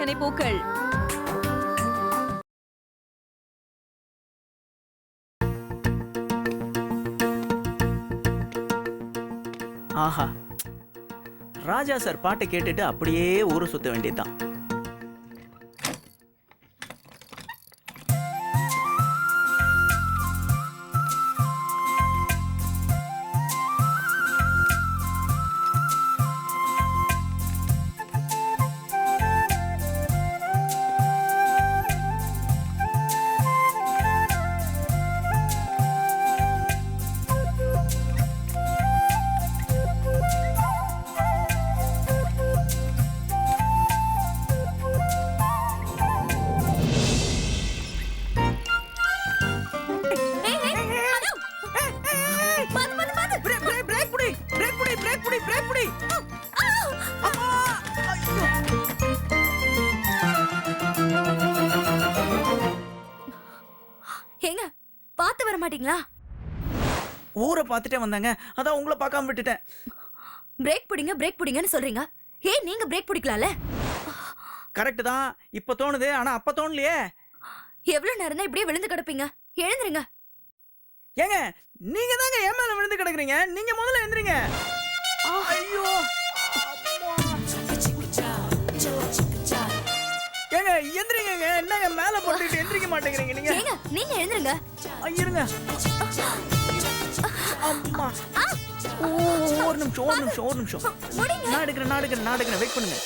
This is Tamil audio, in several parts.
எத்தனை பூக்கள்? ஆஹா, ராஜா சார் பாட்டை கேட்டுட்டு அப்படியே ஊரை சுத்த வேண்டியதுதான். ஏங்க பாத்து வர மாட்டீங்களா? ஊரை பார்த்துட்டே வந்தாங்க, அதான் உங்களை பார்க்காம விட்டுட்டேன். பிரேக் பிடிங்கன்னு சொல்றீங்க. நீங்க பிரேக் பிடிக்கலாம்ல? கரெக்ட் தான், இப்ப தோணுது, ஆனா அப்ப தோணலையே. எவ்வளவு நேரம் தான் இப்படியே விழுந்து கிடப்பீங்க? எழுந்துருங்க. ஏங்க நீங்க தாங்க என் மேல விழுந்து கிடக்குறீங்க, நீங்க முதல்ல எழுந்துறீங்க. ஐயோ ஏங்க எந்திரிங்க, என்னங்க மேல போட்டுட்டு எந்திரிக்க மாட்டேங்கிறீங்க நீங்க? ஏங்க நீங்க எழுந்துருங்க. ஐயருங்க, அம்மா ஒரு நிமிஷம். நான் எடுக்கிறேன், வெயிட் பண்ணுங்க.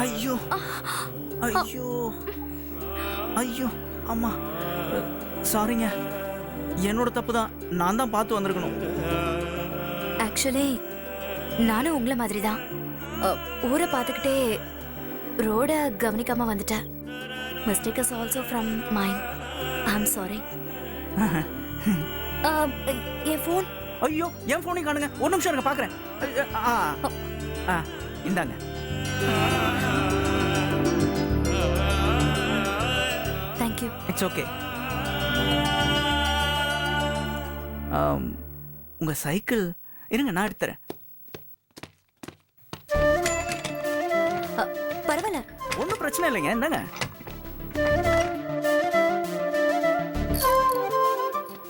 ஐயோ ஐயோ ஐயோ அம்மா, சாரிங்க, என்னோட தப்பு தான். நான் தான் பார்த்து வந்திருக்கணும். ஆக்சுவலி நானும் உங்களை மாதிரி தான் ஊரை பார்த்துக்கிட்டே ரோட கவனிக்காம வந்துட்டேன். Mistake is also from mind. I am sorry. என் ஃபோன். ஐயோ என் ஃபோனையும் காணுங்க, ஒரு நிமிஷம் இருங்க பார்க்குறேன். இந்தாங்க. தேங்க்யூ. It's okay. உங்க சைக்கிள் இருங்க, நான் எடுத்துறேன். பரவாயில்ல, ஒன்றும் பிரச்சனை இல்லைங்க, என்னங்க.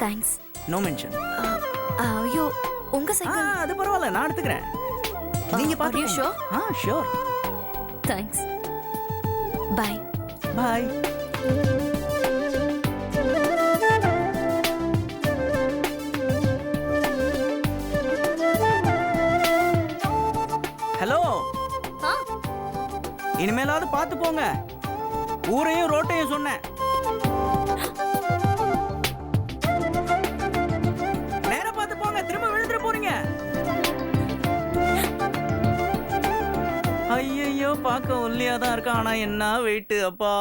தேங்க்ஸ். No mention. ஐயோ உங்க சைக்கிள். அது பரவாயில்ல, நான் எடுத்துக்கிறேன். நீங்க பாத்து. Sure? Sure. Thanks. Bye. Bye. Hello, இனிமேலாவது பார்த்து போங்க. ஊரையும் ரோட்டையும் சொன்னேன். நேரா பார்த்து போங்க, திரும்ப விழுந்துட போறீங்க. ஐயோ பார்க்க ஒல்லியா தான் இருக்கா, ஆனா என்ன வெயிட் அப்பா.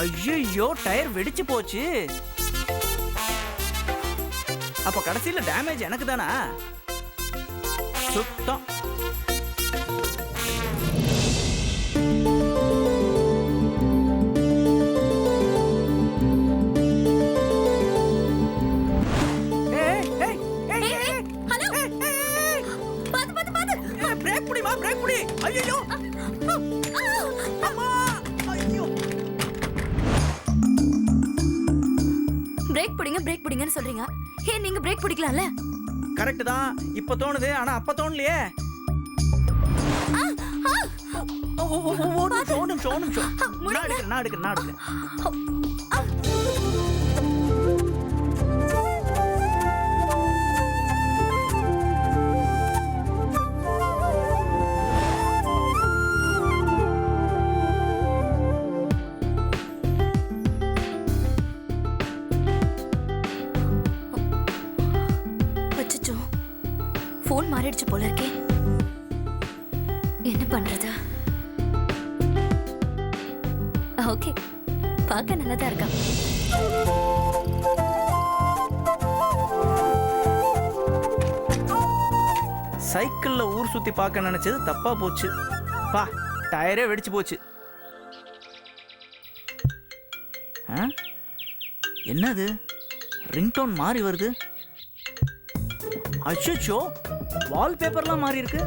ஐயோ டயர் வெடிச்சு போச்சு. அப்ப கடைசியில டேமேஜ் எனக்கு தானா? சுத்தம். பிரேக் புடி. ஐயோ பிரேக் பிடிங்கன்னு சொல்றீங்க. நீங்க பிரேக் பிடிக்கலாம்ல? கரெக்ட் தான், இப்ப தோணுது, ஆனா அப்ப தோணலையே. ஒரு நிமிஷம். நான் எடுக்கிறேன். போன் மாறிடுச்சு போல இருக்கே. என்ன பண்றது? ஓகே, பார்க்க நல்லதா இருக்கா. சைக்கிள்ல ஊர் சுத்தி பார்க்க நினைச்சது தப்பா போச்சு. பா, டயரே வெடிச்சு போச்சு. என்னது ரிங்டோன் மாறி வருது? அச்சோ, வால்பேப்பர்லாம் மாறி இருக்கு.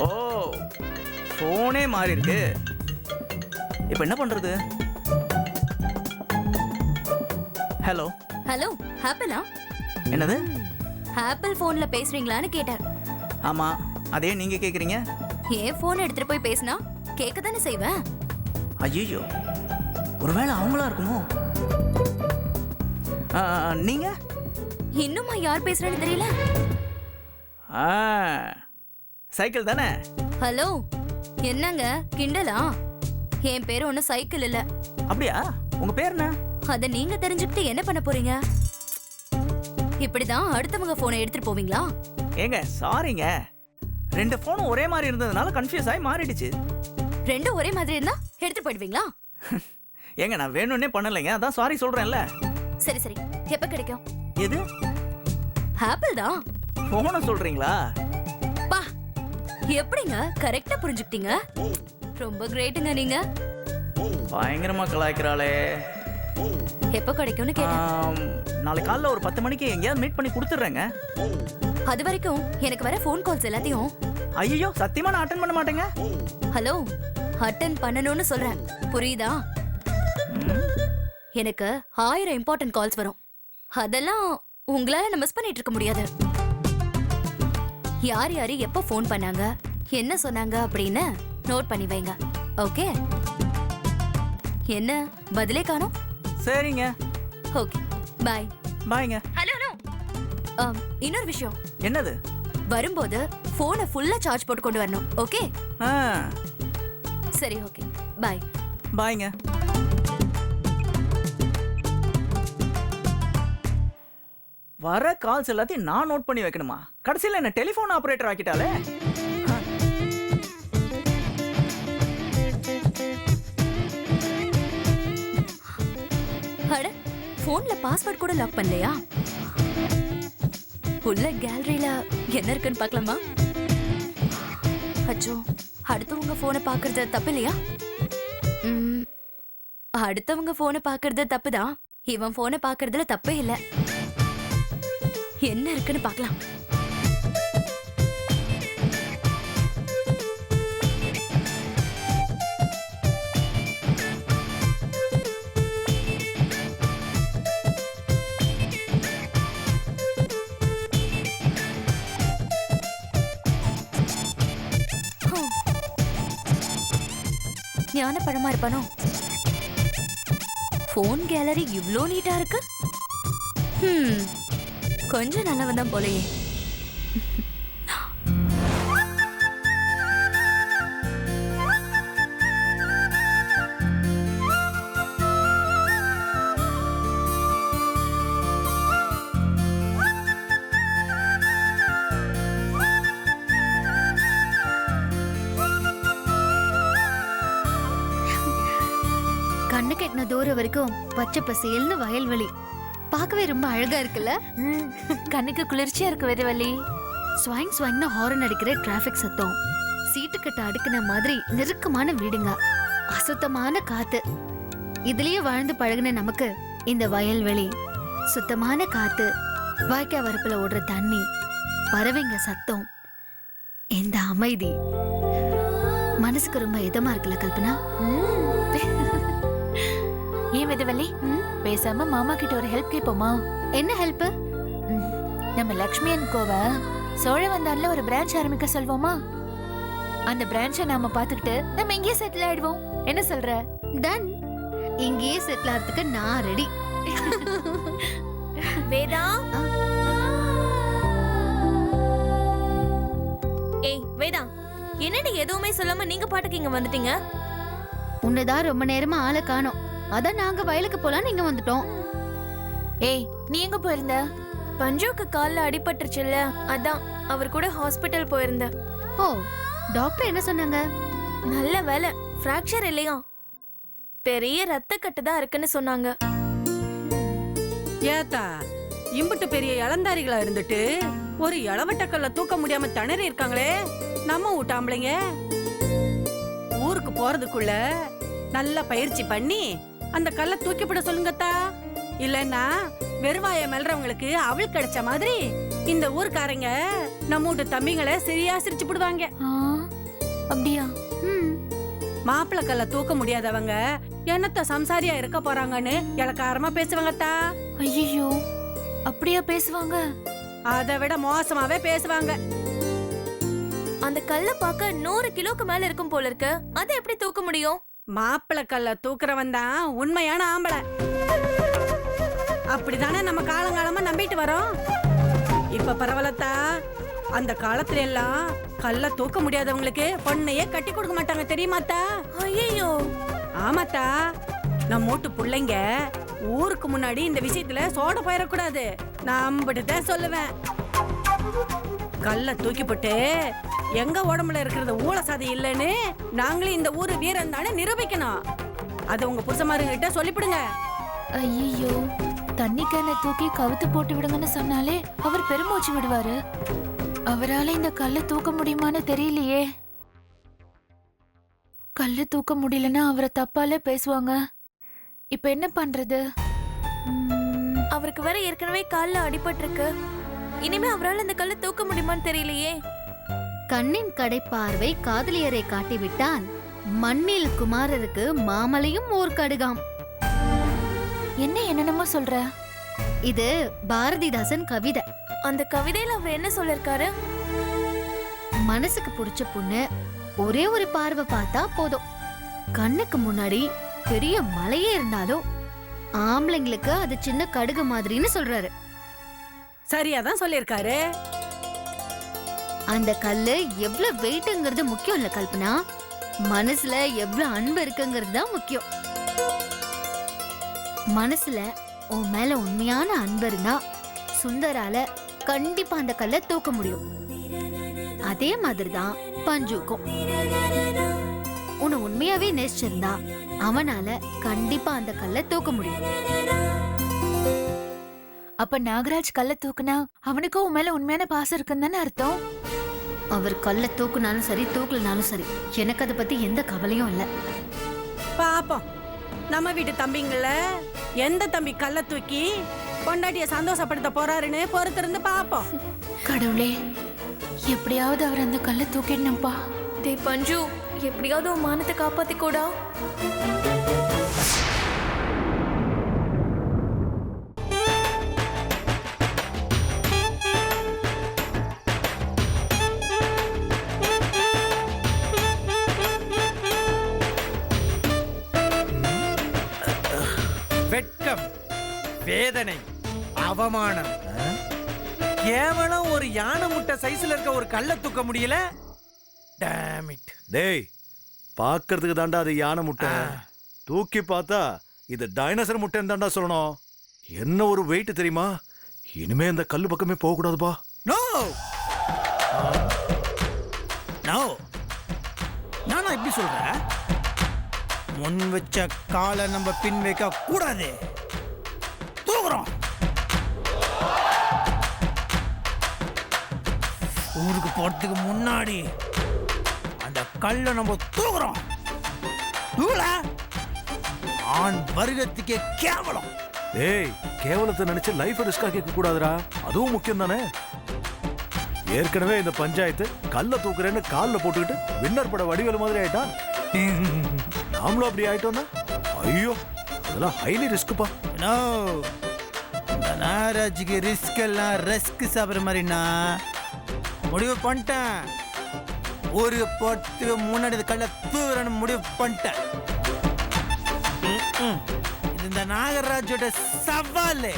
ஓ, போனே மாறி இருக்கு. இப்ப என்ன பண்றது? ஹலோ ஹலோ, ஆப்பிளா? என்னது? ஆப்பிள் போன்ல பேசுறீங்களான்னு கேட்டேன். ஆமா, அதே நீங்க கேக்குறீங்க. ஏன் போன் எடுத்துட்டு போய் பேசினா கேட்க தானே செய்வேன். ஐயோ, ஒருவேளை அவங்களா இருக்குமோ? நீங்க இன்னுமா யார் பேசுறேன்னு தெரியல. சைக்கிள் தானே? ஹலோ, என்னங்க கிண்டலா? என் பேரு ஒன்னும் சைக்கிள் இல்ல. அப்படியா? உங்க பேர் என்ன? அத நீங்க தெரிஞ்சுக்கிட்டு என்ன பண்ண போறீங்க? இப்படிதான் அடுத்தவங்க போனை எடுத்துட்டு போவீங்களா? ஏங்க சாரிங்க, 2 போனும் ஒரே மாதிரி இருந்ததுனால கன்ஃபியூஸ் ஆகி மாறிடுச்சு. ரெண்டும் ஒரே மாதிரி இருந்தா எடுத்துட்டு போயிடுவீங்களா? ஏங்க நான் வேணும்னே பண்ணலைங்க, அதான் சாரி சொல்றேன்ல. சரி சரி, எப்ப கிடைக்கும்? எது? ஆப்பிள் தான். போன சொல்றீங்களா? பா, எப்படிங்க கரெக்டா புரிஞ்சுக்கிட்டீங்க? ரொம்ப கிரேட்டுங்க நீங்க. பயங்கரமா கலாய்க்கிறாளே. எப்ப கிடைக்கும்னு கேட்டேன். நாளைக்கு காலைல ஒரு 10 மணிக்கு எங்கேயாவது மீட் பண்ணி கொடுத்துட்றேங்க. அது வரைக்கும் எனக்கு வர ஃபோன் கால்ஸ் எல்லாத்தையும். ஐயோ, சத்தியமா நான் அட்டென்ட் பண்ண மாட்டேங்க. ஹலோ, அட்டென்ட் பண்ணணும்னு சொல்றேன், புரியுதா? எனக்கு 1000 இம்பார்ட்டன்ட் கால்ஸ் வரும். அதெல்லாம் உங்களால நான் மிஸ் பண்ணிட்டு இருக்க முடியாது. யார் யாரு எப்ப ஃபோன் பண்ணாங்க, என்ன சொன்னாங்க அப்படின்னு நோட் பண்ணி வைங்க. ஓகே? என்ன பதிலே காணோம்? சரிங்க. Okay, bye. பாய்ங்க. ஹலோ ஹலோ, இன்னொரு விஷயம். என்னது? வரும்போது போனை ஃபுல்லா சார்ஜ் போட்டு கொண்டு வரணும். ஓகே? சரி, ஓகே, பை. பாய்ங்க. வர கால்ஸ் எல்லாத்தையும் நான் நோட் பண்ணி வைக்கணுமா? கடைசியில் என்ன டெலிஃபோன் ஆபரேட்டர் ஆக்கிட்டாலே. அட, போன்ல பாஸ்வேர்ட் கூட லாக் பண்ணலையா? உள்ள கேலரியில என்ன இருக்குன்னு பார்க்கலாமா? அச்சோ, அடுத்தவங்க போனை பார்க்கறது தப்பு இல்லையா? அடுத்தவங்க போனை பார்க்கறது தப்புதான். இவன் போனை பார்க்கறதுல தப்பே இல்ல. என்ன இருக்குன்னு பார்க்கலாம். ஞான பழமா இருப்பானோ? போன் கேலரி இவ்ளோ நீட்டா இருக்கு. கொஞ்சம் நல்லவன் தான் போலயே. கண்ணு கெட்டின தூரம் வரைக்கும் பச்சை பசேல்னு வயல்வெளி பார்க்கவே ரொம்ப அழகா இருக்குல்ல. கண்ணுக்கு குளிர்ச்சியா இருக்கு வெறுவலி. ஸ்வாங் ஸ்வாங்னு ஹாரன் அடிக்கிற டிராபிக் சத்தம், சீட்டு கட்ட அடுக்கின மாதிரி நெருக்கமான வீடுங்க, அசுத்தமான காத்து. இதுலயே வாழ்ந்து பழகுன நமக்கு இந்த வயல்வெளி, சுத்தமான காத்து, வாய்க்கால் வரப்புல ஓடுற தண்ணி, பறவைங்க சத்தம், இந்த அமைதி மனசுக்கு ரொம்ப இதமா இருக்குல்ல கல்பனா? ஏன் வெதுவலி, பேசாம மாமா கிட்ட ஒரு ஹெல்ப் கேட்போமா? என்ன ஹெல்ப்? நம்ம லக்ஷ்மி அண்ட் கோவ சோழவந்தான்ல ஒரு பிரான்ச் ஆரம்பிக்க சொல்வோமா? அந்த பிரான்ச்சை நாம பாத்துக்கிட்டு நம்ம இங்கேயே செட்டில் ஆயிடுவோம். என்ன சொல்ற? டன். இங்கேயே செட்டில் ஆகிறதுக்கு நான் ரெடி. வேதா, ஏய் வேதா, என்னடி எதுவுமே சொல்லாம நீங்க பாட்டுக்கு இங்க வந்துட்டீங்க? உன்னதான் ரொம்ப நேரமா ஆளை காணோம், அதான் நாங்க வயலுக்கு போலாம் நீங்க வந்துட்டோம். ஏய், நீ எங்க போயிருந்த? பஞ்சுக்கு கால்ல அடிபட்டுருச்சுல்ல, அதான் அவர் கூட ஹாஸ்பிட்டல் போயிருந்த. ஓ, டாக்டர் என்ன சொன்னாங்க? நல்ல வேலை, ஃப்ராக்சர் இல்லையா, பெரிய ரத்த கட்டு தான் இருக்குன்னு சொன்னாங்க. ஏத்தா, இம்புட்டு பெரிய இளந்தாரிகளா இருந்துட்டு ஒரு இளவட்டக்கல்ல தூக்க முடியாம திணறி இருக்காங்களே நம்ம வீட்டு ஆம்பளைங்க. ஊருக்கு போறதுக்குள்ள நல்லா பயிற்சி பண்ணி அந்த கல்லை தூக்கிவிட சொல்லுங்கத்தா. இல்லன்னா வெறுவாய மெல்றவங்களுக்கு அவள் கிடைச்ச மாதிரி இந்த ஊர்க்காரங்க நம்ம வீட்டு தம்பிங்களை சரியா சிரிச்சு போடுவாங்க. ஆ, அப்படியா? மாப்பிள்ள கல்ல தூக்க முடியாதவங்க என்னத்த சம்சாரியா இருக்க போறாங்கன்னு இலக்காரமா பேசுவாங்கத்தா. ஐயோ, அப்படியா பேசுவாங்க? அதை விட மோசமாவே பேசுவாங்க. அந்த கல்ல பார்க்க 100 கிலோக்கு மேல இருக்கும் போல இருக்கு. அதை எப்படி தூக்க முடியும்? மாப்பிள்ள கல்ல தூக்குறவன் தான் உண்மையான ஆம்பளை. அப்படிதானே நம்ம காலங்காலமா நம்பிட்டு வரோம். இப்ப பரவாயில்லத்தா. அந்த காலத்துல எல்லாம் கல்ல தூக்க முடியாதவங்களுக்கு பொண்ணையே கட்டி கொடுக்க மாட்டாங்க தெரியுமாத்தா? ஐயோ, ஆமாத்தா. நம்ம வீட்டு பிள்ளைங்க ஊருக்கு முன்னாடி இந்த விஷயத்துல சோட போயிடக்கூடாது. நான் அம்பிட்டுதான் சொல்லுவேன். கல்ல தூக்கி போட்டு எங்க உடம்புல இருக்கிறது ஊழ சாதி இல்லைன்னு நாங்களே இந்த ஊரு வீரன் தானே நிரூபிக்கணும். அது உங்க புருஷமாருங்கிட்ட சொல்லிவிடுங்க. ஐயோ, தண்ணி கேனை தூக்கி கவுத்து போட்டு விடுங்கன்னு சொன்னாலே அவர் பெருமூச்சு விடுவாரு. அவரால இந்த கல்லை தூக்க முடியுமான்னு தெரியலையே. கல்லை தூக்க முடியலன்னா அவரை தப்பாலே பேசுவாங்க. இப்ப என்ன பண்றது? அவருக்கு வேற ஏற்கனவே கால்ல அடிபட்டிருக்கு. இனிமே அவரால் இந்த கல்லை தூக்க முடியுமான்னு தெரியலையே. கண்ணின் கடைப்பார்வை காதலியரை காட்டிவிட்டால் மண்ணில் குமாரருக்கு மாமலையும் ஓர் கடுகாம். என்ன என்னென்னமோ சொல்ற? இது பாரதிதாசன் கவிதை. அந்த கவிதையில அவர் என்ன சொல்லிருக்காரு? மனசுக்கு பிடிச்ச பொண்ணு ஒரே ஒரு பார்வை பார்த்தா போதும். கண்ணுக்கு முன்னாடி பெரிய மலையே இருந்தாலும் ஆம்பளைங்களுக்கு அது சின்ன கடுகு மாதிரின்னு சொல்றாரு. சரியாதான் சொல்லிருக்காரு. அந்த கல்லு எவ்வளவு வெயிட்ங்கிறது முக்கியம் இல்ல கல்பனா, மனசுல எவ்வளவு அன்பு இருக்குங்கிறது தான் முக்கியம். மனசுல உன் மேல உண்மையான அன்பு இருந்தா சுந்தரால கண்டிப்பா அந்த கல்லை தூக்க முடியும். அதே மாதிரிதான் பஞ்சுக்கும். உன்னை உண்மையாவே நேசிச்சிருந்தா அவனால கண்டிப்பா அந்த கல்லை தூக்க முடியும். அப்ப நாகராஜ் கல்லை தூக்குனா அவனுக்கும் உன் மேல உண்மையான பாசம் இருக்குன்னு தானே அர்த்தம்? அவர் கல்லை தூக்குனாலும் சரி தூக்கலனாலும் சரி எனக்கு அதை பத்தி எந்த கவலையும் இல்ல. பாப்போம் நம்ம வீட்டு தம்பிங்கள எந்த தம்பி கல்ல தூக்கி பொண்டாட்டிய சந்தோஷப்படுத்த போறாருன்னு பொறுத்திருந்து பாப்போம். கடவுளே, எப்படியாவது அவர் அந்த கல்லை தூக்கிடணும்பா. டேய் பஞ்சு, எப்படியாவது உன் மானத்தை காப்பாத்திக்கோடா. வெட்கம், வேதனை, அவமானம். கேவலம் ஒரு யானை முட்டை சைஸ்ல இருக்க ஒரு கல்லை தூக்க முடியல. Damn it. டேய், பார்க்கிறதுக்கு தாண்டா அது யானை முட்டை. தூக்கி பார்த்தா இது டைனோசர் முட்டைன்னு தாண்டா சொல்லணும். என்ன ஒரு வெயிட் தெரியுமா? இனிமே இந்த கல்லு பக்கமே போக கூடாதுப்பா. நோ நோ, நானா இப்படி சொல்றேன்? முன் வச்ச காலை நம்ம பின் வைக்க கூடாது. தூக்குறோம். ஊருக்கு போறதுக்கு முன்னாடி அந்த கல்லை நம்ம தூக்குறோம். தூள ஆண் வருகத்துக்கே கேவலம். டேய், கேவலத்தை நினைச்சு லைஃப் ரிஸ்கா கேட்க கூடாதுடா. அதுவும் முக்கியம் தானே. ஏற்கனவே இந்த பஞ்சாயத்து கல்ல தூக்குறேன்னு கால்ல போட்டுக்கிட்டு வின்னர் பட வடிவேலு மாதிரி ஆயிட்டா. நாமளும் அப்படி ஆயிட்டோம்னா ஐயோ, அதெல்லாம் ஹைலி ரிஸ்க்குப்பா. நோ, இந்த நாராஜுக்கு ரிஸ்க் எல்லாம் ரெஸ்க் சாப்பிட்ற மாதிரினா முடிவு பண்ணிட்டேன். ஊருக்கு போறதுக்கு முன்னாடி இந்த கல்லை தூக்குறேன்னு முடிவு பண்ணிட்டேன். இது இந்த நாகராஜோட சவால்.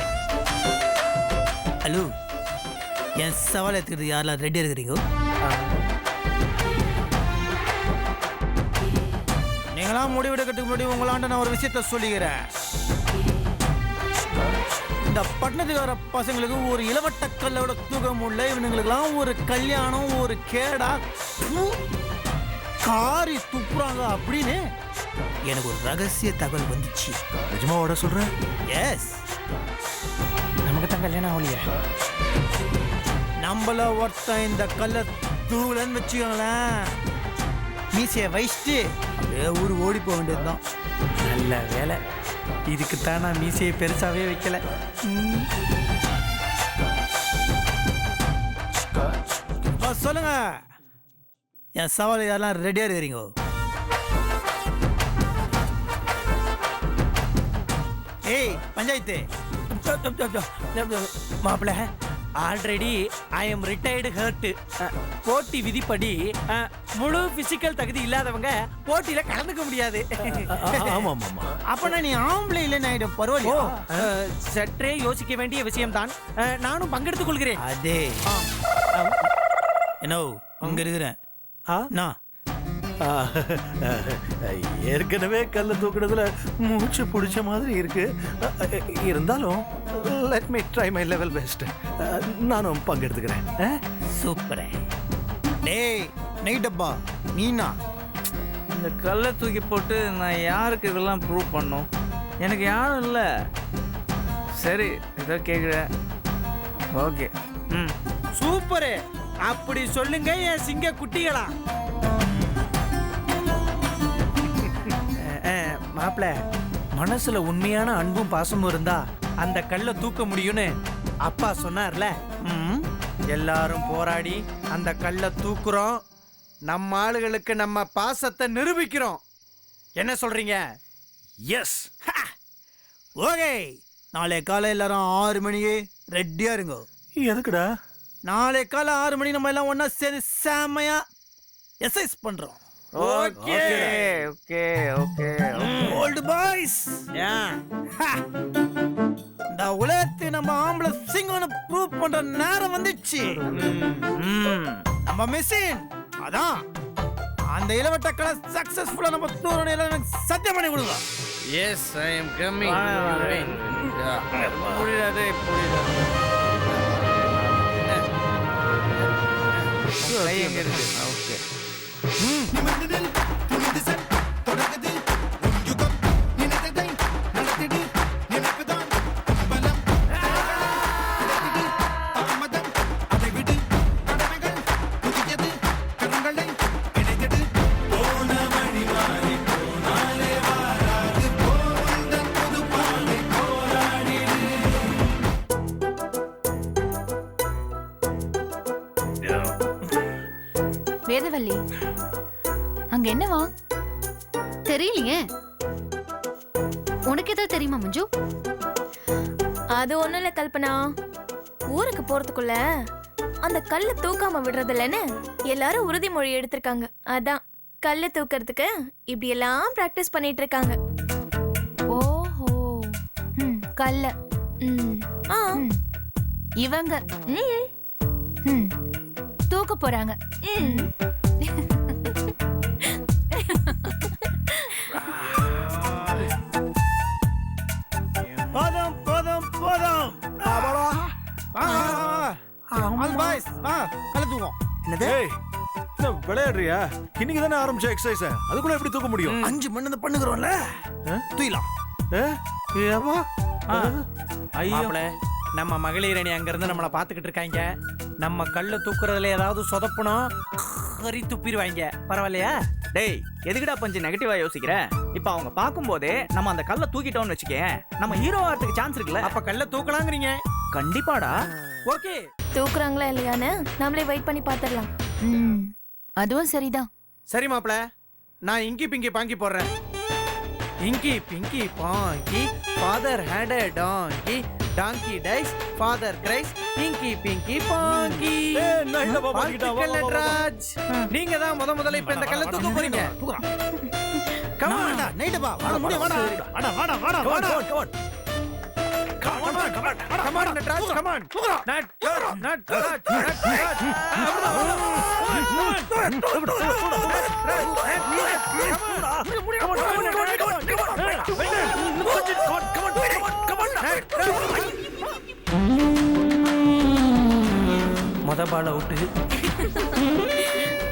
ஹலோ, என் சவால் எடுத்துக்கிறது யாரெல்லாம் ரெடியா இருக்கிறீங்க? நீங்களாம் முடிவெடுக்கிறதுக்கு முன்னாடி உங்களாண்ட நான் ஒரு விஷயத்த சொல்லிக்கிறேன். இந்த பட்டணத்துக்கு வர பசங்களுக்கு ஒரு இளவட்ட கல்லோட தூக்க முடியல. இவனுங்களுக்கெல்லாம் ஒரு கல்யாணம், ஒரு கேடா, காரி துப்புறாங்க அப்படின்னு எனக்கு ஒரு ரகசிய தகவல் வந்துச்சு. நிஜமாவோட சொல்றேன்? எஸ், நமக்கு தான் கல்யாணம் ஆகலையே. நம்மள ஒருத்தன் இந்த கல்லை தூளன்னு வச்சுக்கோங்களேன், மீசையை வச்சிட்டு அப்படியே ஊர் ஓடி போக வேண்டியதுதான். நல்ல வேலை, இதுக்குத்தான் நான் மீசையை பெருசாவே வைக்கல. சொல்லுங்க, என் சவால் யாரெல்லாம் ரெடியா இருக்கிறீங்க? ஏய் பஞ்சாயத்து மாப்பிள்ள, already I am retired hurt. போட்டி விதிப்படி முழு பிசிக்கல் தகுதி இல்லாதவங்க போட்டியில கலந்துக்க முடியாது. ஆமா ஆமா ஆமா. அப்பனா நீ ஆம்பளை இல்லைன்னு ஆயிடும். பரவாயில்லையா? சற்றே யோசிக்க வேண்டிய விஷயம்தான். நானும் பங்கெடுத்துக் கொள்கிறேன். அதே என்ன அங்க இருக்கிறேன். நான் ஏற்கனவே கல்ல தூக்குறதுல மூச்சு பிடிச்ச மாதிரி இருக்கு. இருந்தாலும் let me try my level best. நானும் பங்கெடுத்துக்கிறேன். சூப்பரே. டேய் நைட்டப்பா, நீனா இந்த கல்லை தூக்கி போட்டு நான் யாருக்கு இதெல்லாம் ப்ரூவ் பண்ணோம்? எனக்கு யாரும் இல்லை. சரி, ஏதோ கேட்குறேன். Okay, super. அப்படி சொல்லுங்க என் சிங்க குட்டிகளா. மாப்பிள்ள, மனசுல உண்மையான அன்பும் பாசமும் இருந்தா அந்த கல்லை தூக்க முடியும்னு அப்பா சொன்னார்ல. எல்லாரும் போராடி அந்த கல்லை தூக்குறோம். நம்ம ஆளுகளுக்கு நம்ம பாசத்தை நிரூபிக்கிறோம். என்ன சொல்றீங்க? எஸ். ஓகே, நாளை காலை எல்லாரும் 6 மணிக்கு ரெடியா இருங்க. எதுக்குடா? நாளை காலை 6 மணி நம்ம எல்லாம் ஒன்னா சேர்ந்து செமையா எக்ஸசைஸ் பண்றோம். Okay okay okay. Old boys, இந்த உலகத்தை நம்ம ஆம்பளை சிங்கம்னு ப்ரூவ் பண்ற நேரம் வந்துச்சு. நம்ம மிஷின் அதான் அந்த இளவட்ட கலை சக்சஸ்ஃபுல்லா நம்ம தூரணையில சத்தியம் பண்ணி கொடுங்க. Yes, I am coming. புரியுதே, புரியுது. எங்க இருக்கு? ஓகே. வேதவல்லி, அங்க என்னவா? தெரியலையே. உனக்கு ஏதாவது தெரியுமா மஞ்சு? அது ஒண்ணும் இல்ல கல்பனா. ஊருக்கு போறதுக்குள்ள அந்த கல்லை தூக்காம விடுறதில்லன்னு எல்லாரும் உறுதிமொழி எடுத்திருக்காங்க. அதான் கல்லை தூக்கிறதுக்கு இப்படி எல்லாம் பிராக்டிஸ் பண்ணிட்டு இருக்காங்க. ஓஹோ, கல்ல. ஆ, இவங்க ம், தூக்க போறாங்க. போதும் போதும் போதும். பாய்ஸ் கலை தூக்கம். ஏய், என்ன விளையாடுறியா? இன்னைக்கு தானே ஆரம்பிச்ச எக்ஸசைஸ். அதுக்குள்ள எப்படி தூக்க முடியும்? 5 மணி நேரம் பண்ணுகிறோம்ல, தூயிலாம். ஐயோ, நம்ம மகளிர் அணி அங்க இருந்து நம்மள பாத்துக்கிட்டு இருக்காங்க. நம்ம கல்ல தூக்குறதுல ஏதாவது சொதப்பணும், கறி துப்பிடுவாங்க. பரவாயில்லையா? டேய், எதுக்குடா பஞ்சு நெகட்டிவா யோசிக்கிற? இப்ப அவங்க பாக்கும்போதே நம்ம அந்த கல்லை தூக்கிட்டோம்னு வச்சுக்கேன், நம்ம ஹீரோ ஆகிறதுக்கு சான்ஸ் இருக்குல்ல. அப்ப கல்ல தூக்கலாங்கிறீங்க? கண்டிப்பாடா. ஓகே, தூக்குறாங்களா இல்லையான்னு நம்மளே வெயிட் பண்ணி பாத்துடலாம். அதுவும் சரிதான். சரி மாப்ள, நான் இங்கி பிங்கி பாங்கி போடுறேன். Inky pinky ponky, father had a donkey, donkey dies, father cries, inky pinky பாங்கி. வாழ்த்துக்கள் நட்ராஜ், நீங்க தான் முதல்ல இப்ப இந்த கல்லை தூக்க போறீங்க. Come on. நைட்டப்பா, வாடா முடிய வாடா. வாடா வாடா வாடா வாடா. Come on, Natraj, come on. Natraj. மொத பால் அவுட்டு.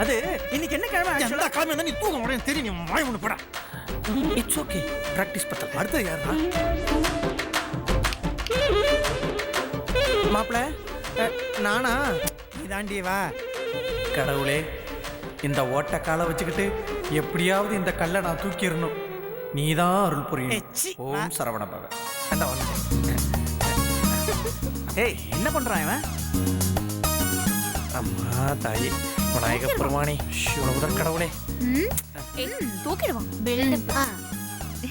அது இன்னைக்கு என்ன கிழமை? எந்த கிழமை நீ தூக்க முடியும் தெரியும். நீ வாய் ஒண்ணு போடா. இட்ஸ் ஓகே, பிராக்டிஸ் பத்தல. அடுத்து யாரா? மாப்பிள, நானா? இதாண்டி வா. கடவுளே, இந்த ஓட்ட காலை வச்சுக்கிட்டு எப்படியாவது இந்த கல்லை நான் தூக்கிடணும். நீதான் அருள் புரியணும். எச்சி. ஓம் சரவண பவ. அந்த வந்து. ஏய் என்ன பண்றான் இவன்? அம்மா தாயே, விநாயக பெருமானே, உணவுதர் கடவுளே. தூக்கிடுவான் build-up.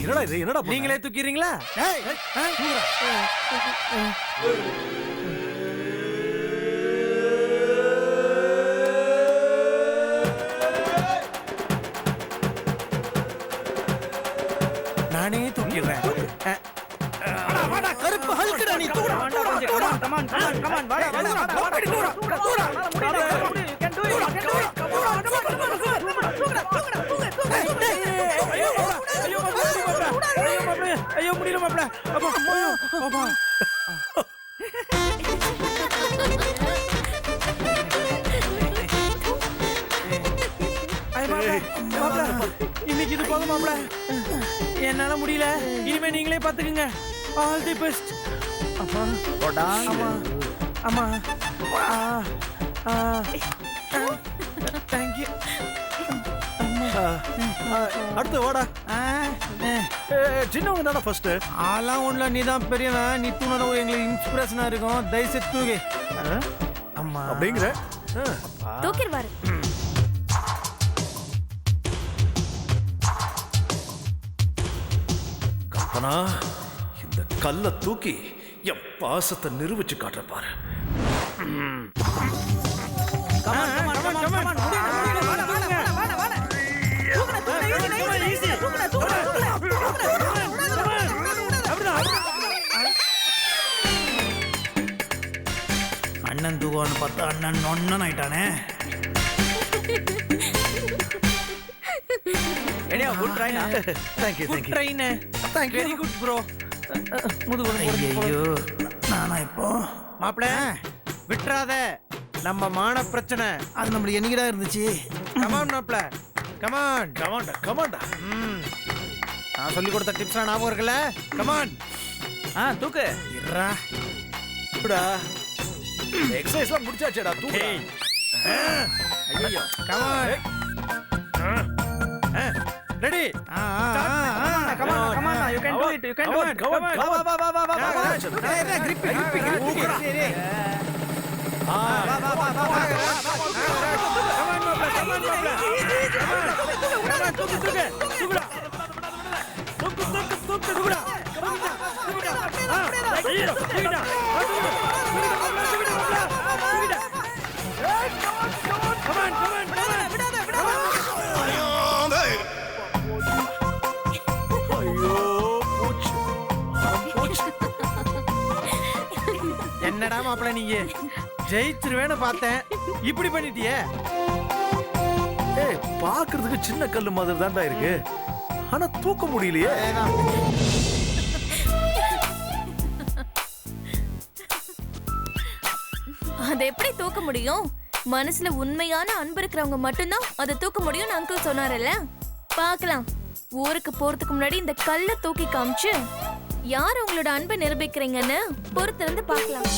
என்னடா இது என்னடா பண்ண? நீங்களே தூக்கிறீங்களா? ஏய், நானே தூக்கிடுறேன். கருப்பு ஹல்குடா நீ தூக்குடா. Come on, வாடா, ஐயோ முடியல மாப்ள. அப்பா அப்பா. இன்னைக்கு இது போதும் மாப்ள. என்னால முடியல. இனிமே நீங்களே பாத்துக்குங்க. All the best. அம்மா அம்மா அம்மா. தேங்க்யூ. அடுத்து வாடா. சின்னவங்க தானே ஃபர்ஸ்ட். ஆலாம் ஒண்ணுல நீ தான் பெரியவன். நீ தூணா எங்களுக்கு இன்ஸ்பிரேஷனா இருக்கும். தயவுசெய்து தூக்கு. அம்மா அப்படிங்கிற தூக்கிடுவாரு. கல்பனா, இந்த கல்லை தூக்கி என் பாசத்தை நிரூபிச்சு காட்டுற பாரு. அண்ணன் தூக்குவான்னு பார்த்தா அண்ணன் நொண்ணன் ஆயிட்டானே. ஏடியா குட் ட்ரைனா. Thank you good thank you. Train. Thank very good bro. முதுகுல ஐயோ நானா இப்போ மாப்ள விட்டுறாத. நம்ம மான பிரச்சனை. அது நம்மளுக்கு என்னைக்குடா இருந்துச்சு. கமான் மாப்ள, கமான். கமாண்டா. நான் சொல்லி கொடுத்த டிப்ஸ் ஞாபகம் இருக்குல்ல? கமான். தூக்கு. இறா. இப்படா எக்ஸசைஸ்லாம் முடிச்சாச்சேடா. தூக்கு. ஐயோ come on. Ready. come on you can do it Come on. என்னடா மாப்ள நீங்க ஜெயிச்சிருவேன்னு பார்த்தேன். இப்படி பண்ணிட்டியே. ஏய், பாக்குறதுக்கு சின்ன கல்லு மாதிரி தான்டா இருக்கு. ஆனா தூக்க முடியலையே. அதை எப்படி தூக்க முடியும்? மனசுல உண்மையான அன்பு இருக்கிறவங்க மட்டும்தான் அதை தூக்க முடியும்னு அங்கிள் சொன்னாரல்ல. பார்க்கலாம். ஊருக்கு போறதுக்கு முன்னாடி இந்த கல்லை தூக்கி காமிச்சு யார் உங்களோட அன்பை நிரூபிக்கிறீங்கன்னு பொறுத்திருந்து பார்க்கலாம்.